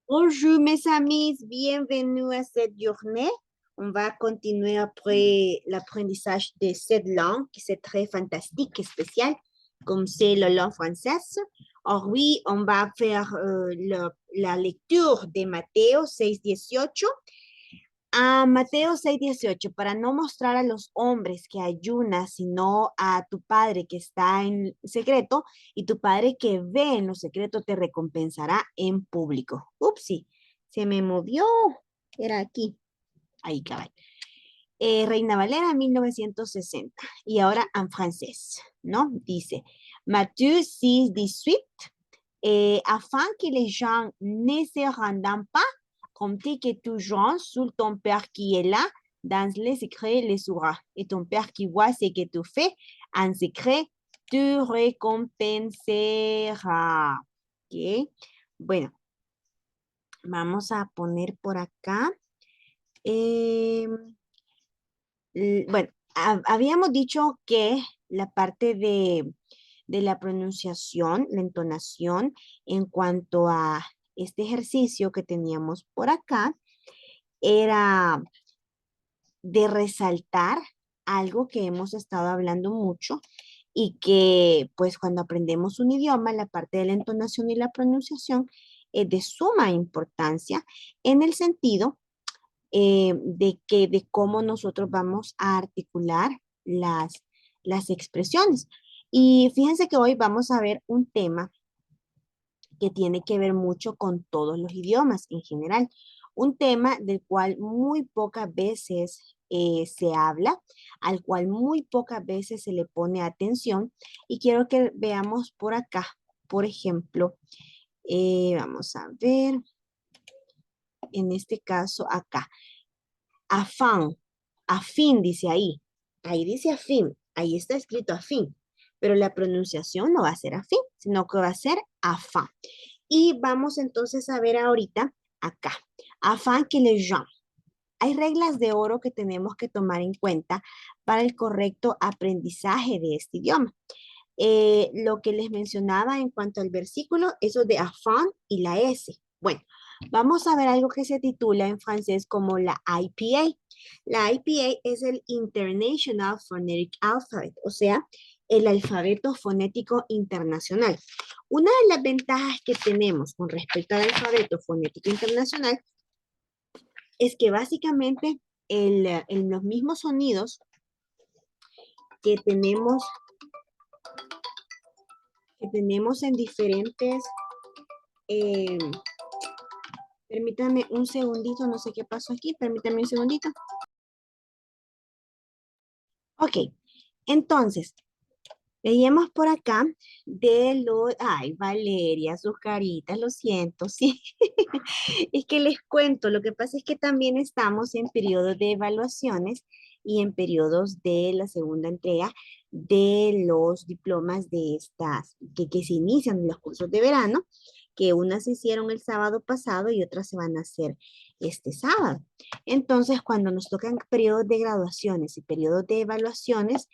Bonjour mes amis, bienvenue à cette journée. On va continuer après l'apprentissage de cette langue qui c'est très fantastique et spécial, comme c'est la langue française. Or oui, on va faire la lecture de Mateo 6:18. Mateo 6:18, para no mostrar a los hombres que ayunas, sino a tu Padre que está en secreto, y tu Padre que ve en lo secreto te recompensará en público. Upsi, se me movió. Era aquí. Ahí, cabal. Reina Valera 1960. Y ahora en francés, ¿no? Dice, Matthieu 6:18, afin que les gens ne se rendent pas compte que tu joues sur ton Père qui est là, dans les secrets les saura. Et ton Père qui voit ce que tu fais en secret, te recompensera. ¿Ok? Bueno, vamos a poner por acá. Eh, bueno, habíamos dicho que la parte de la pronunciación, la entonación, en cuanto a este ejercicio que teníamos por acá, era de resaltar algo que hemos estado hablando mucho y que pues cuando aprendemos un idioma, la parte de la entonación y la pronunciación es de suma importancia en el sentido de cómo nosotros vamos a articular las expresiones. Y fíjense que hoy vamos a ver un tema que tiene que ver mucho con todos los idiomas en general. Un tema del cual muy pocas veces se habla, al cual muy pocas veces se le pone atención. Y quiero que veamos por acá, por ejemplo, vamos a ver, en este caso acá, afán, afín dice ahí dice afín, ahí está escrito afín, pero la pronunciación no va a ser afín, sino que va a ser afán. Y vamos entonces a ver ahorita acá, afin que les gens. Hay reglas de oro que tenemos que tomar en cuenta para el correcto aprendizaje de este idioma. Lo que les mencionaba en cuanto al versículo, eso de afin y la S. Bueno, vamos a ver algo que se titula en francés como la IPA. La IPA es el International Phonetic Alphabet, o sea, el alfabeto fonético internacional. Una de las ventajas que tenemos con respecto al alfabeto fonético internacional es que básicamente en los mismos sonidos que tenemos en diferentes, eh, permítame un segundito, no sé qué pasó aquí, permítame un segundito. Ok, entonces, veíamos por acá de los, ay, Valeria, sus caritas, lo siento, sí. Es que les cuento, lo que pasa es que también estamos en periodos de evaluaciones y en periodos de la segunda entrega de los diplomas de estas, que se inician en los cursos de verano, que unas se hicieron el sábado pasado y otras se van a hacer este sábado. Entonces, cuando nos tocan periodos de graduaciones y periodos de evaluaciones,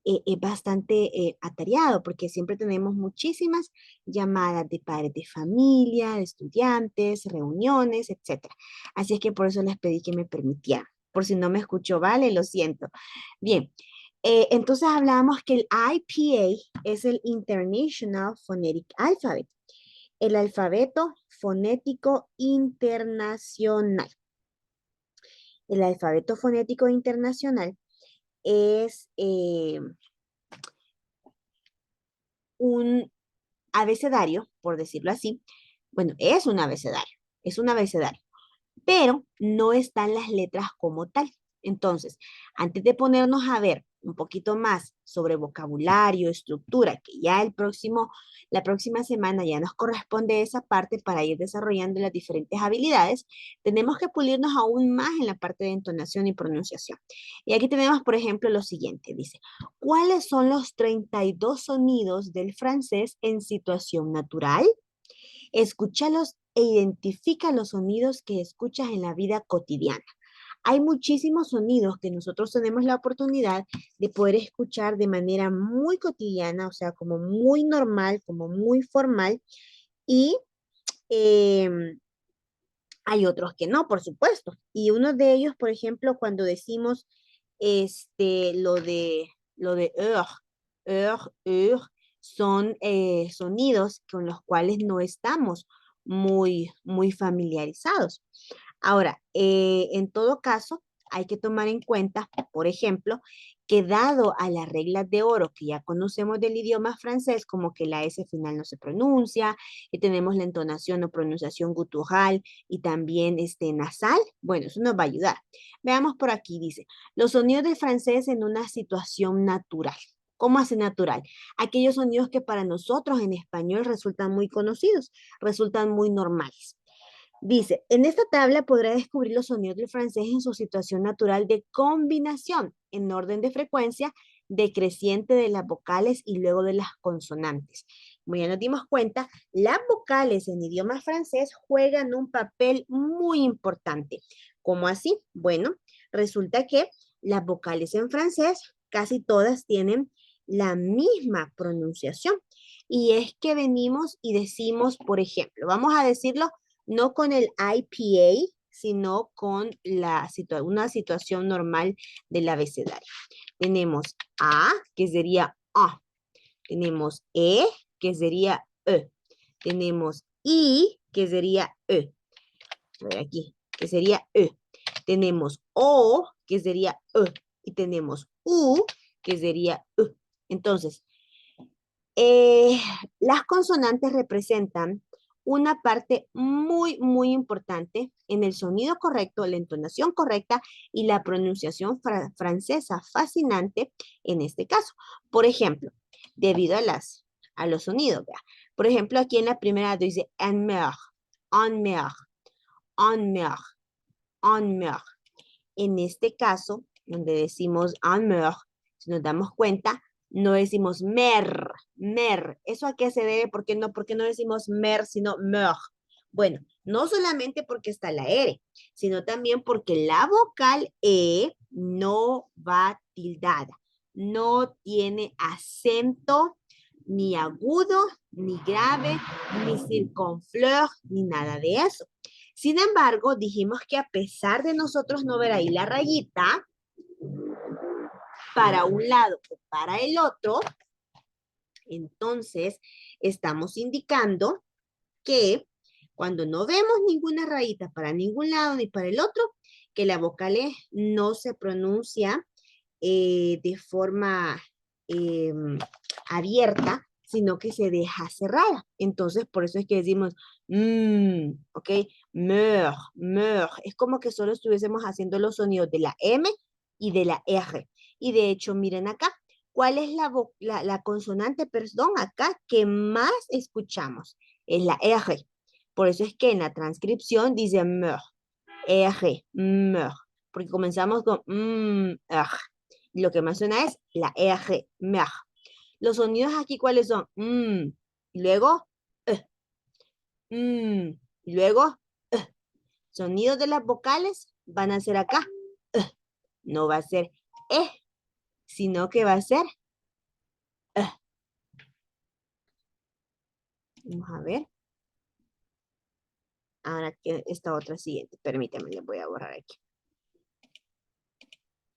es bastante atareado porque siempre tenemos muchísimas llamadas de padres de familia, de estudiantes, reuniones, etcétera. Así es que por eso les pedí que me permitieran. Por si no me escuchó, vale, lo siento. Bien, entonces hablábamos que el IPA es el International Phonetic Alphabet, el alfabeto fonético internacional. El alfabeto fonético internacional es un abecedario, por decirlo así. Bueno, es un abecedario, pero no están las letras como tal. Entonces, antes de ponernos a ver un poquito más sobre vocabulario, estructura, que ya la próxima semana ya nos corresponde esa parte para ir desarrollando las diferentes habilidades, tenemos que pulirnos aún más en la parte de entonación y pronunciación. Y aquí tenemos, por ejemplo, lo siguiente, dice, ¿cuáles son los 32 sonidos del francés en situación natural? Escúchalos e identifica los sonidos que escuchas en la vida cotidiana. Hay muchísimos sonidos que nosotros tenemos la oportunidad de poder escuchar de manera muy cotidiana, o sea, como muy normal, como muy formal, y em, Hay otros que no, por supuesto. Y uno de ellos, por ejemplo, cuando decimos lo de son sonidos con los cuales no estamos muy familiarizados. Ahora, en todo caso, hay que tomar en cuenta, por ejemplo, que dado a las reglas de oro que ya conocemos del idioma francés, como que la S final no se pronuncia, y tenemos la entonación o pronunciación gutural y también nasal, bueno, eso nos va a ayudar. Veamos por aquí, dice, los sonidos del francés en una situación natural. ¿Cómo hace natural? Aquellos sonidos que para nosotros en español resultan muy conocidos, resultan muy normales. Dice, en esta tabla podrá descubrir los sonidos del francés en su situación natural de combinación, en orden de frecuencia, decreciente de las vocales y luego de las consonantes. Como ya nos dimos cuenta, las vocales en idioma francés juegan un papel muy importante. ¿Cómo así? Bueno, resulta que las vocales en francés casi todas tienen la misma pronunciación. Y es que venimos y decimos, por ejemplo, vamos a decirlo no con el IPA, sino con una situación normal del abecedario. Tenemos A, que sería A. Tenemos E, que sería E. Tenemos I, que sería E. A ver aquí, que sería E. Tenemos O, que sería E. Y tenemos U, que sería E. Entonces, eh, las consonantes representan una parte muy importante en el sonido correcto, la entonación correcta y la pronunciación francesa fascinante en este caso. Por ejemplo, debido a los sonidos, ¿vea? Por ejemplo, aquí en la primera dice en mer, en mer, en mer, en mer. En este caso, donde decimos en mer, si nos damos cuenta, no decimos mer. ¿Eso a qué se debe? Por qué no decimos mer, sino mer? Bueno, no solamente porque está la R, sino también porque la vocal E no va tildada, no tiene acento ni agudo, ni grave, ni circunflejo, ni nada de eso. Sin embargo, dijimos que a pesar de nosotros no ver ahí la rayita, para un lado o para el otro, entonces estamos indicando que cuando no vemos ninguna rayita para ningún lado ni para el otro, que la vocal E no se pronuncia de forma abierta, sino que se deja cerrada. Entonces, por eso es que decimos, ¿ok? Meur. Es como que solo estuviésemos haciendo los sonidos de la M y de la R. Y de hecho, miren acá, ¿cuál es la consonante, perdón, acá que más escuchamos? Es la R. Por eso es que en la transcripción dice meur, R, meur, porque comenzamos con R. Lo que más suena es la R, mer. Los sonidos aquí, ¿cuáles son? Y luego, y luego, sonidos de las vocales van a ser acá. No va a ser E, sino que va a ser eh. Vamos a ver. Ahora que esta otra siguiente. Permítanme, le voy a borrar aquí.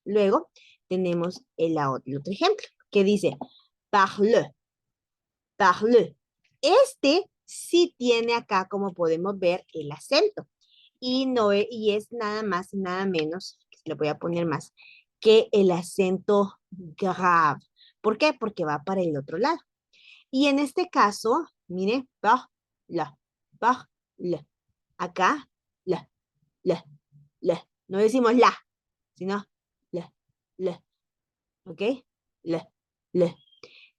Luego tenemos el otro ejemplo que dice parle, parle. Este sí tiene acá, como podemos ver, el acento. Y, no, y es nada más y nada menos, le voy a poner más, que el acento grave. ¿Por qué? Porque va para el otro lado. Y en este caso, mire, par, la. Acá, la, la. No decimos la, sino la. ¿Ok? La.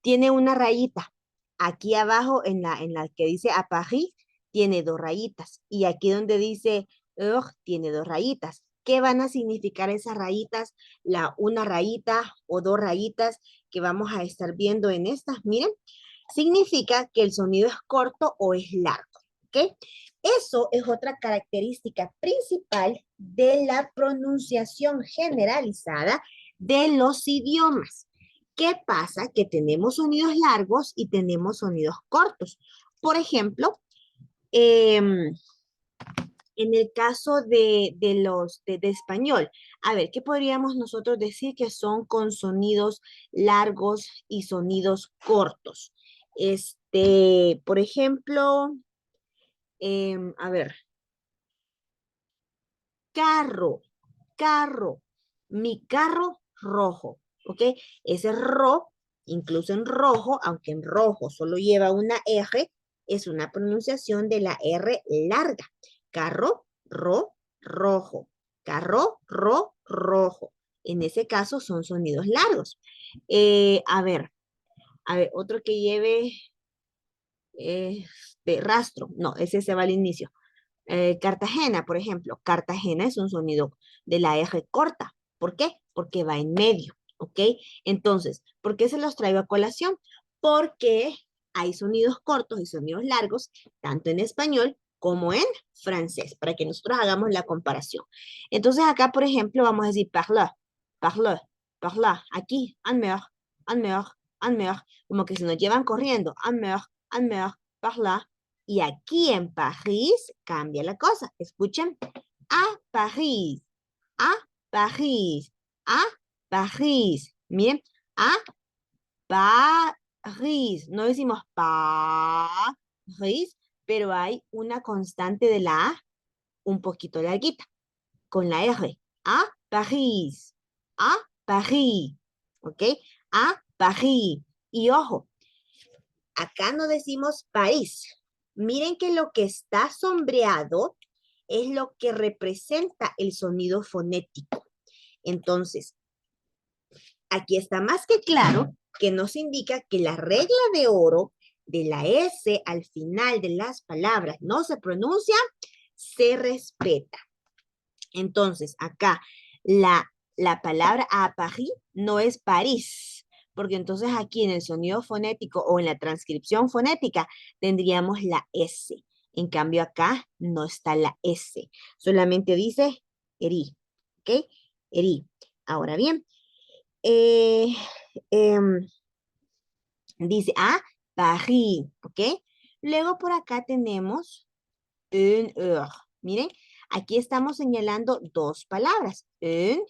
Tiene una rayita. Aquí abajo, en la que dice a Paris, tiene dos rayitas. Y aquí donde dice tiene dos rayitas. ¿Qué van a significar esas rayitas? Una rayita o dos rayitas que vamos a estar viendo en estas. Miren, significa que el sonido es corto o es largo. ¿Ok? Eso es otra característica principal de la pronunciación generalizada de los idiomas. ¿Qué pasa? Que tenemos sonidos largos y tenemos sonidos cortos. Por ejemplo, En el caso de español, a ver, ¿qué podríamos nosotros decir que son con sonidos largos y sonidos cortos? Por ejemplo, a ver, carro, carro, mi carro rojo, ¿ok? Ese ro, incluso en rojo, aunque en rojo solo lleva una R, es una pronunciación de la R larga. Carro, ro, rojo. Carro, ro, rojo. En ese caso son sonidos largos. A ver, otro que lleve rastro. No, ese se va al inicio. Cartagena, por ejemplo. Cartagena es un sonido de la R corta. ¿Por qué? Porque va en medio, ¿ok? Entonces, ¿por qué se los traigo a colación? Porque hay sonidos cortos y sonidos largos, tanto en español como en francés, para que nosotros hagamos la comparación. Entonces, acá, por ejemplo, vamos a decir parle, parle, parle. Aquí, en mer, en mer. Como que se nos llevan corriendo. En mer, parle. Y aquí en París cambia la cosa. Escuchen. A París. A París. A París. Miren. A París. No decimos París, pero hay una constante de la A un poquito larguita. Con la R. A París. A París. ¿Ok? A París. Y ojo, acá no decimos París. Miren que lo que está sombreado es lo que representa el sonido fonético. Entonces, aquí está más que claro que nos indica que la regla de oro de la S al final de las palabras no se pronuncia, se respeta. Entonces, acá la palabra a Paris no es París, porque entonces aquí en el sonido fonético o en la transcripción fonética tendríamos la S. En cambio acá no está la S, solamente dice eri, ¿ok? Eri. Ahora bien, eh, em, dice a Paris, ¿ok? Luego por acá tenemos une heure. Miren, aquí estamos señalando dos palabras, une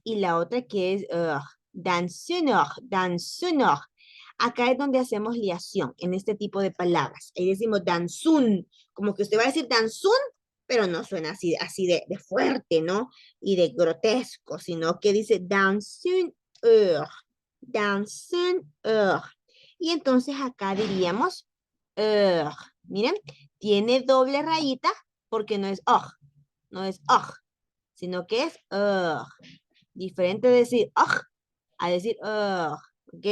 y la otra que es heure. Dans une heure, dans une heure. Acá es donde hacemos liación en este tipo de palabras. Ahí decimos danzun, como que usted va a decir danzun, pero no suena así de fuerte, ¿no? Y de grotesco, sino que dice dans une heure, dans une heure. Y entonces acá diríamos heure. Miren, tiene doble rayita porque no es no es sino que es diferente de decir a decir ok,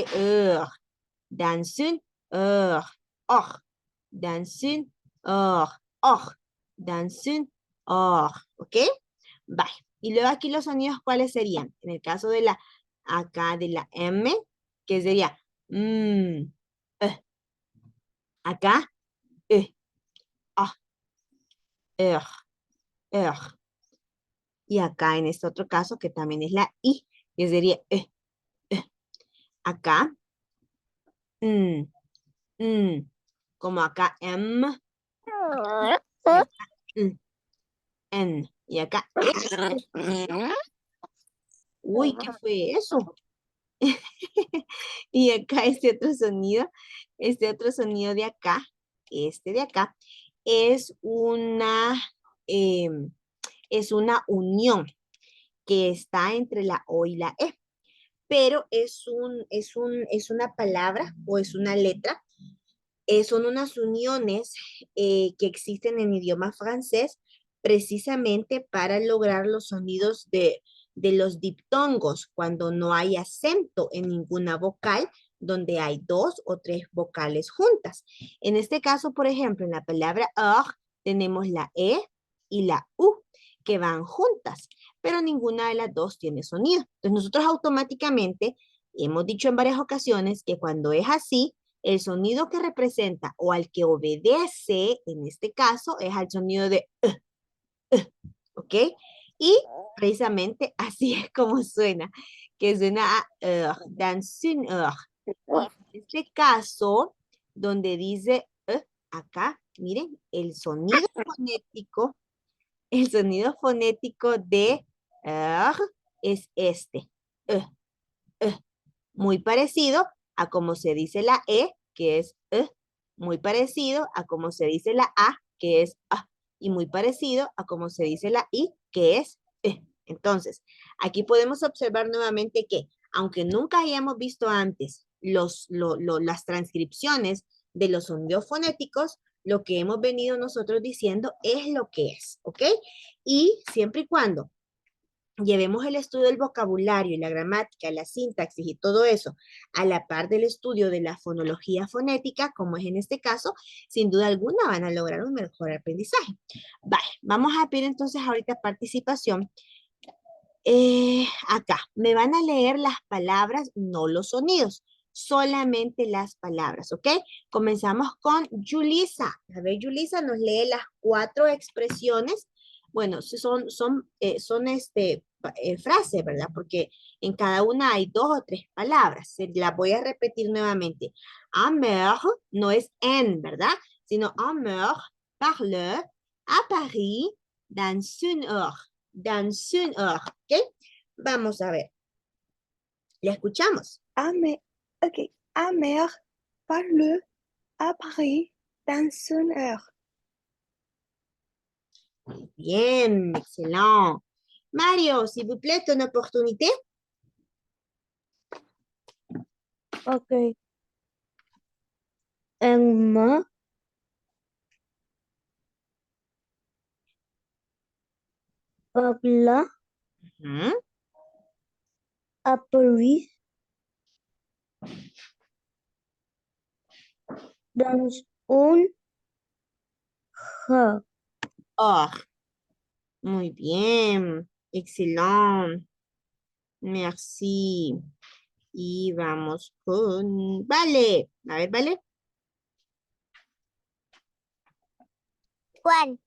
dansen, dansen, dansen, ok, bye. Y luego aquí los sonidos, ¿cuáles serían? En el caso de acá de la M, que sería, acá, ah, er, er. Y acá en este otro caso, que también es la I, que sería acá, mm, mm, como acá M, y acá, N, y acá uy, ¿qué fue eso? Y acá este otro sonido de acá, este de acá, es em, es una unión que está entre la O y la E, pero es una palabra o es una letra. Son unas uniones que existen en idioma francés precisamente para lograr los sonidos de los diptongos cuando no hay acento en ninguna vocal, donde hay dos o tres vocales juntas. En este caso, por ejemplo, en la palabra heure tenemos la E y la U que van juntas, pero ninguna de las dos tiene sonido. Entonces nosotros automáticamente hemos dicho en varias ocasiones que cuando es así, el sonido que representa o al que obedece, en este caso, es al sonido de ¿ok? Y precisamente así es como suena, que suena a dans une heure. En este caso, donde dice acá, miren, el sonido fonético El sonido fonético de es este. Uh, uh. Muy parecido a como se dice la E, que es muy parecido a como se dice la A, que es A, y muy parecido a como se dice la I, que es Entonces, aquí podemos observar nuevamente que, aunque nunca hayamos visto antes las transcripciones de los sonidos fonéticos, lo que hemos venido nosotros diciendo es lo que es, ¿ok? Y siempre y cuando llevemos el estudio del vocabulario y la gramática, la sintaxis y todo eso a la par del estudio de la fonología fonética, como es en este caso, sin duda alguna van a lograr un mejor aprendizaje. Vale, vamos a pedir entonces ahorita participación. Acá, me van a leer las palabras, no los sonidos, solamente las palabras, ¿ok? Comenzamos con Julisa. A ver, Julisa nos lee las 4 expresiones. Bueno, son frases, ¿verdad? Porque en cada una hay 2 o 3 palabras. Se las voy a repetir nuevamente. Amer no es en, ¿verdad? Sino Amer parle à Paris dans une heure. Dans une heure, ¿ok? Vamos a ver. ¿Le escuchamos? Amer, ok. Amer parle à Paris dans une heure. Bien, excellent. Mario, s'il vous plaît, ton opportunité. Ok. Emma parle Ujú. à Paris dans une heure. Oh, muy bien. Excellent. Merci. Y vamos con Vale. A ver, Vale. ¿Cuál?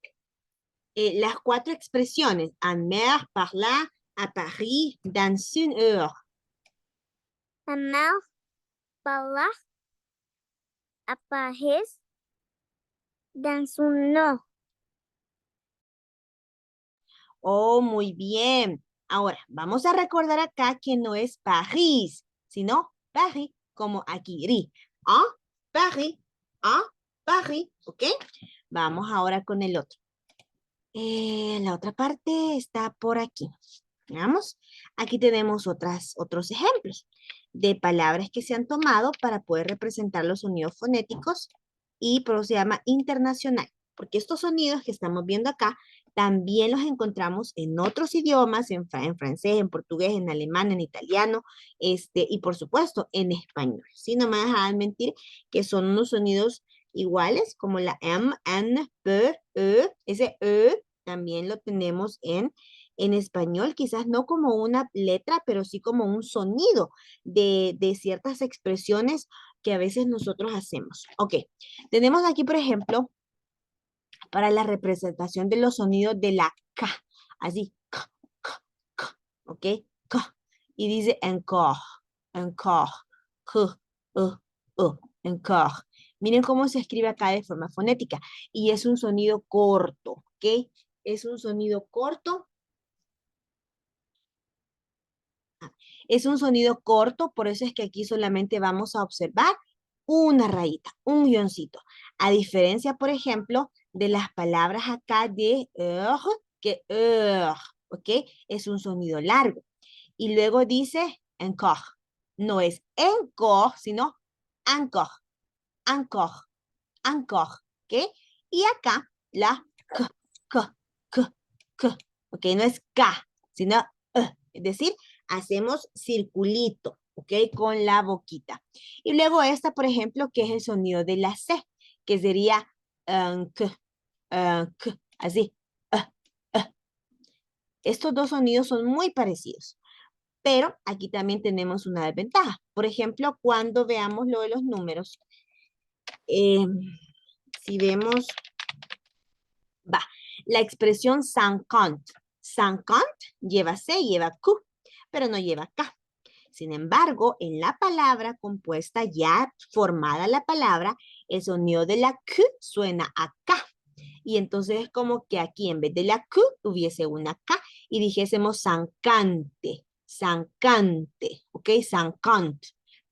Las 4 expresiones. Amer, parla, à Paris, dans une heure. Amer parle à Paris dans une heure. Oh, muy bien. Ahora, vamos a recordar acá que no es París, sino Paris, como aquí, ri. Ah, Paris, ah, Paris, ¿ok? Vamos ahora con el otro. La otra parte está por aquí. Veamos. Aquí tenemos otros ejemplos de palabras que se han tomado para poder representar los sonidos fonéticos y por eso se llama internacional, porque estos sonidos que estamos viendo acá también los encontramos en otros idiomas, en francés, en portugués, en alemán, en italiano, y por supuesto en español. Si no me dejan mentir que son unos sonidos iguales como la M, N, P, E, ese E también lo tenemos en español, quizás no como una letra, pero sí como un sonido de ciertas expresiones que a veces nosotros hacemos. Ok, tenemos aquí, por ejemplo, para la representación de los sonidos de la K, así, K, K, K, ok, K, y dice encore, encore, K, encore. Miren cómo se escribe acá de forma fonética, y es un sonido corto, ok, es un sonido corto. Es un sonido corto, por eso es que aquí solamente vamos a observar una rayita, un guioncito. A diferencia, por ejemplo, de las palabras acá de que ¿ok? Es un sonido largo. Y luego dice encore. No es encore, sino encore, encore, encore, ¿ok? Y acá la k, k, k, k, ¿ok? No es k, sino es decir, hacemos circulito, ¿ok? Con la boquita. Y luego esta, por ejemplo, que es el sonido de la C, que sería así. Estos dos sonidos son muy parecidos, pero aquí también tenemos una desventaja. Por ejemplo, cuando veamos lo de los números, si vemos, va, la expresión 50. 50 lleva C, lleva Q, pero no lleva K. Sin embargo, en la palabra compuesta, ya formada la palabra, el sonido de la Q suena a K. y entonces es como que aquí en vez de la Q hubiese una K y dijésemos zancante, zancante, ¿ok? Zancant,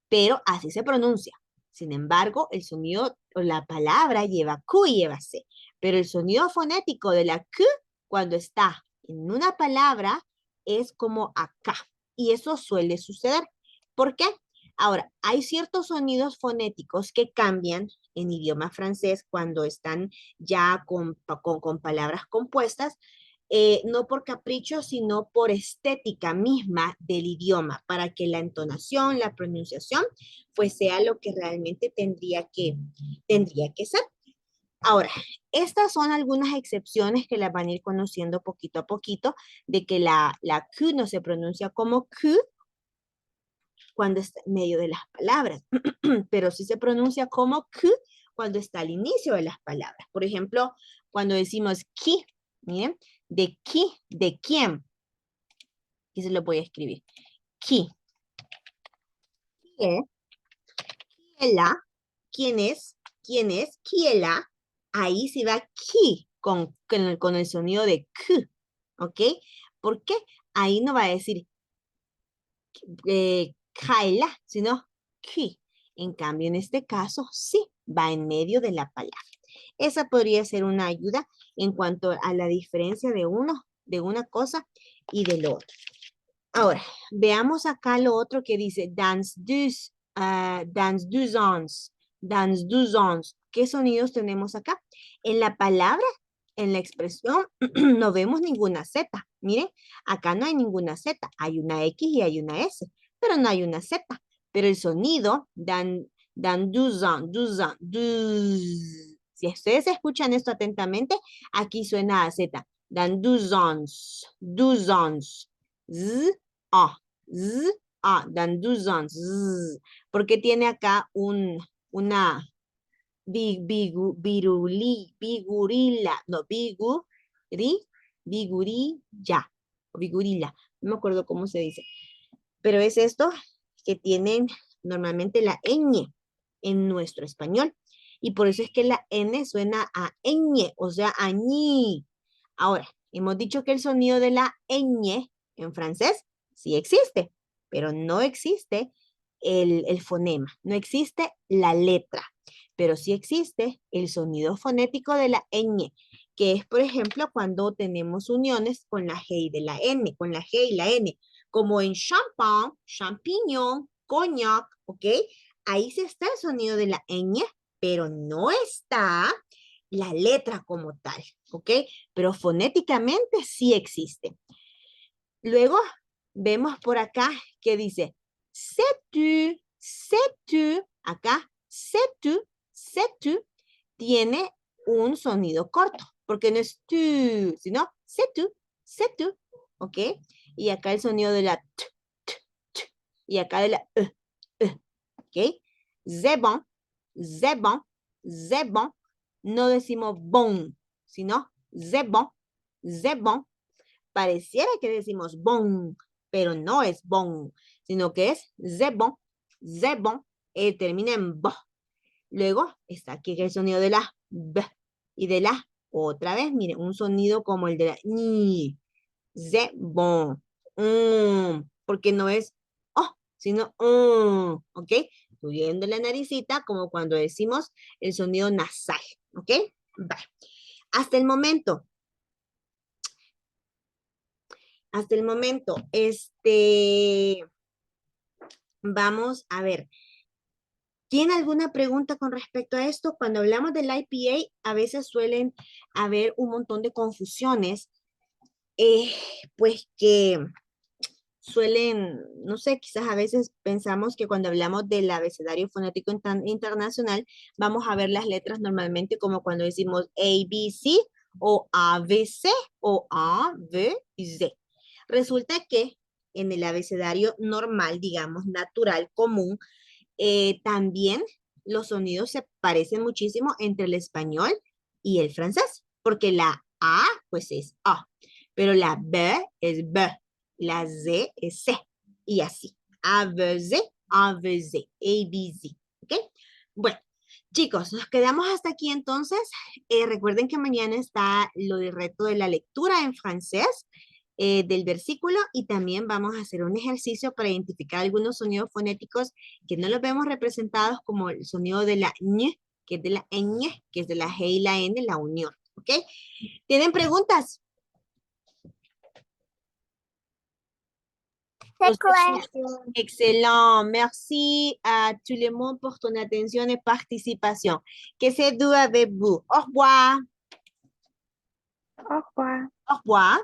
pero así se pronuncia. Sin embargo, el sonido o la palabra lleva Q y lleva C, pero el sonido fonético de la Q cuando está en una palabra es como acá y eso suele suceder. ¿Por qué? Ahora, hay ciertos sonidos fonéticos que cambian en idioma francés cuando están ya con palabras compuestas, no por capricho, sino por estética misma del idioma, para que la entonación, la pronunciación, pues sea lo que realmente tendría que ser. Ahora, estas son algunas excepciones que las van a ir conociendo poquito a poquito, de que la Q no se pronuncia como Q cuando está en medio de las palabras, pero sí se pronuncia como Q cuando está al inicio de las palabras. Por ejemplo, cuando decimos qui, miren, de qui, de quién, y se lo voy a escribir. Qui, quién, quiela, quién es, quiela, ahí se va qui con el sonido de Q, ¿ok? ¿Por qué? Ahí no va a decir Kaila, sino ki. En cambio, en este caso, sí, va en medio de la palabra. Esa podría ser una ayuda en cuanto a la diferencia de una cosa y del otro. Ahora, veamos acá lo otro que dice dans ans, dans ans. ¿Qué sonidos tenemos acá? En la palabra, en la expresión, no vemos ninguna Z. Miren, acá no hay ninguna Z. Hay una X y hay una S, pero no hay una Z. Pero el sonido, dans ans, si ustedes escuchan esto atentamente, aquí suena a Z. Dans ans, z, a, z, a, dans 12 ans, z, porque tiene acá una vigurila, no, vigurilla, o vigurila, no me acuerdo cómo se dice, pero es esto que tienen normalmente la ñ en nuestro español, y por eso es que la N suena a ñ, o sea, a ñi. Ahora, hemos dicho que el sonido de la ñ en francés sí existe, pero no existe el fonema, no existe la letra, pero sí existe el sonido fonético de la ñ, que es, por ejemplo, cuando tenemos uniones con la G y de la N, con la G y la N, como en champán, champiñón, cognac, ¿ok? Ahí sí está el sonido de la ñ, pero no está la letra como tal, ¿ok? Pero fonéticamente sí existe. Luego vemos por acá que dice sais-tu, acá sais-tu, tiene un sonido corto, porque no es tu, sino sais-tu, ¿ok? Y acá el sonido de la y acá de la ¿ok? Zebon, zebon, zebon, no decimos bon, sino zebon, zebon. Pareciera que decimos bon, pero no es bon, sino que es zebon, zebon, termina en bo. Luego está aquí el sonido de la b y de la otra vez, miren, un sonido como el de la ni, zebon, porque no es oh, sino ¿ok? Subiendo la naricita como cuando decimos el sonido nasal, ¿ok? Vale. Hasta el momento, vamos a ver. ¿Tiene alguna pregunta con respecto a esto? Cuando hablamos del IPA, a veces suelen haber un montón de confusiones, pues que suelen, no sé, quizás a veces pensamos que cuando hablamos del abecedario fonético internacional, vamos a ver las letras normalmente como cuando decimos A, B, C, o A, B, C, o A, B y Z. Resulta que en el abecedario normal, digamos, natural, común, también los sonidos se parecen muchísimo entre el español y el francés, porque la A, pues es A, pero la B es B, la Z es C, y así. A, B, Z, A, B, Z, A, B, Z, ¿ok? Bueno, Chicos, nos quedamos hasta aquí entonces. Recuerden que mañana está lo del reto de la lectura en francés del versículo y también vamos a hacer un ejercicio para identificar algunos sonidos fonéticos que no los vemos representados como el sonido de la ñ, que es de la ñ, que es de la G y la N, la unión. ¿Ok? ¿Tienen preguntas? C'est clair. Excellent. Merci à tout le monde pour ton attention et participation. Que c'est doux avec vous. Au revoir. Au revoir. Au revoir.